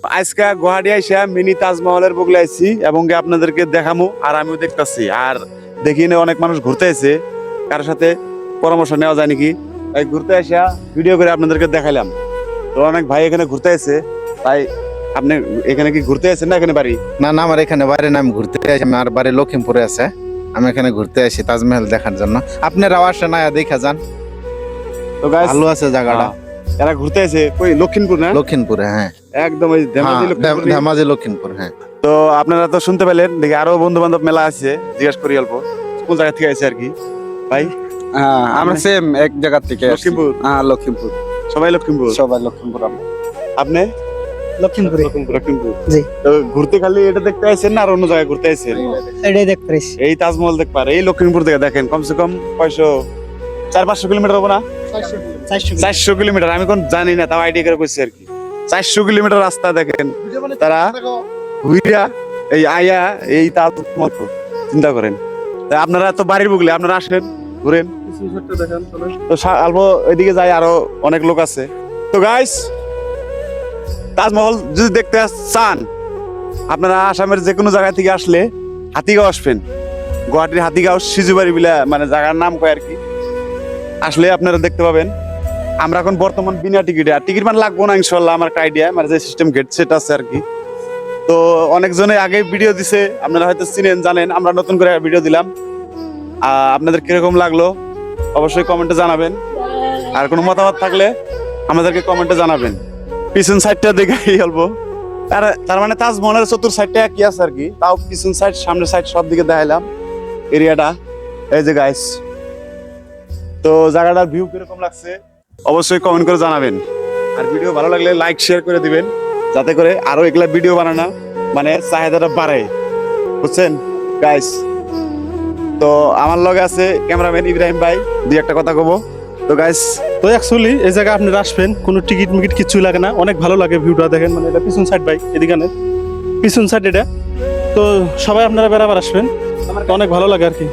আজকে গুয়াহাটি আইসা মিনি তাজমহলের বগলে আইছি এবং আপনাদেরকে দেখামু আর আমিও দেখতাছি আর দেখি না অনেক মানুষ ঘুরতে আসে কারোর সাথে পরামর্শ নেওয়া যায় নাকি তাই ঘুরতে আসা ভিডিও করে আপনাদেরকে দেখাইলাম। তো অনেক ভাই এখানে ঘুরতে আসে, তাই আপনি এখানে কি ঘুরতে আসেন না এখানে বাড়ি? না না, আমার এখানে বাড়ি না, আমি ঘুরতে আসি। আমার বাড়ি লখিমপুরে আছে, আমি এখানে ঘুরতে আসি তাজমহল দেখার জন্য। আপনারাও আসেন, আয়া দেখা যান। তো গাইস ভালো আছে জায়গাটা। এরা ঘুরতে আসে কই? লক্ষিমপুর না? লখিমপুরে, হ্যাঁ একদম ওই ধেমাজি লখিমপুর। হ্যাঁ, তো আপনারা তো শুনতে পেলেন, দেখি আরো বন্ধু বান্ধব মেলা আছে, জিজ্ঞাসা করি অল্প কোন জায়গা থেকে আছে আর কি। ভাই হ্যাঁ, আমরা সেম এক জায়গা থেকে আসছি। লক্ষিমপুর? হ্যাঁ, লক্ষিমপুর। সবাই লক্ষিমপুর? সবাই লক্ষিমপুর। আপনি লক্ষিমপুর। লক্ষিমপুর। জি। তো ঘুরতে খালি এটা দেখতে আইছেন না আর অন্য জায়গায় ঘুরতে আইছেন? এটাই দেখতে পারিস। এই তাজমহল দেখবার এই লক্ষিমপুর থেকে দেখেন কমসে কম 400-500 কিলোমিটার হবে না? 400 কিলোমিটার। আমি কোন জানি না, তাও আইডিয়া করে কইছি আর কি। 400 কিলোমিটার রাস্তা দেখেন তারা ঘুরিয়া এই আয়া এই তাজমহল চিন্তা করেন। তা আপনারা তো বাড়ির বুগলে, আপনারা আসেন ঘুরেন। তো অল্প এদিকে যাই, আরো অনেক লোক আছে। তো গাইস, তাজমহল যদি দেখতে চান আপনারা আসামের যে কোনো জায়গা থেকে আসলে হাতিগাঁও আসবেন। গুয়াহাটির হাতিগাঁও সিজুবাড়ি বিলা মানে জায়গার নাম কয় আর কি। আসলে আপনারা দেখতে পাবেন। আমরা এখন বর্তমান বিনা টিকিটে, আর টিকিট মানে লাগবো না ইনশাল্লাহ, আমার একটা আইডিয়া মানে যে সিস্টেম গেট সেট আছে আর কি। তো অনেকজনে আগে ভিডিও দিছে, আপনারা হয়তো চিনেন জানেন, আমরা নতুন করে ভিডিও দিলাম। আপনাদের কিরকম লাগলো অবশ্যই কমেন্টে জানাবেন, আর কোনো মতামত থাকলে আমাদেরকে কমেন্টে জানাবেন। পিছন সাইডটা দেখাই অল্প, তার মানে তাজমহলের চতুর সাইডটা কি আছে আর কি, তাও পিছন সাইড সামনের সাইড সব দিকে দেখাইলাম এরিয়াটা। এই যে গাইস, তো জায়গাটার ভিউ কিরকম লাগছে অবশ্যই কমেন্ট করে জানাবেন, আর ভিডিও ভালো লাগলে লাইক শেয়ার করে দিবেন, যাতে করে আরো এগুলা ভিডিও বানানো মানে চাহিদাটা বাড়ে, বুঝছেন গাইস। তো আমার লগে আছে ক্যামেরাম্যান ইব্রাহিম ভাই, দুই একটা কথা কব। তো গাইস, তো অ্যাকচুয়ালি এই জায়গায় আপনারা আসবেন, কোনো টিকিট মিকিট কিছুই লাগে না, অনেক ভালো লাগে ভিউটা দেখেন। মানে এটা পিছন সাইড ভাই, এদিকে পিছন সাইড এটা। তো সবাই আপনারা বেড়াবার আসবেন, তো অনেক ভালো লাগে আর কি।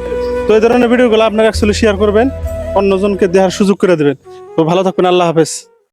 তো এই ধরনের ভিডিওগুলো আপনারা অ্যাকচুয়ালি শেয়ার করবেন, অন্যজনকে দেখার সুযোগ করে দেবেন। তো ভালো থাকবেন, আল্লাহ হাফেজ।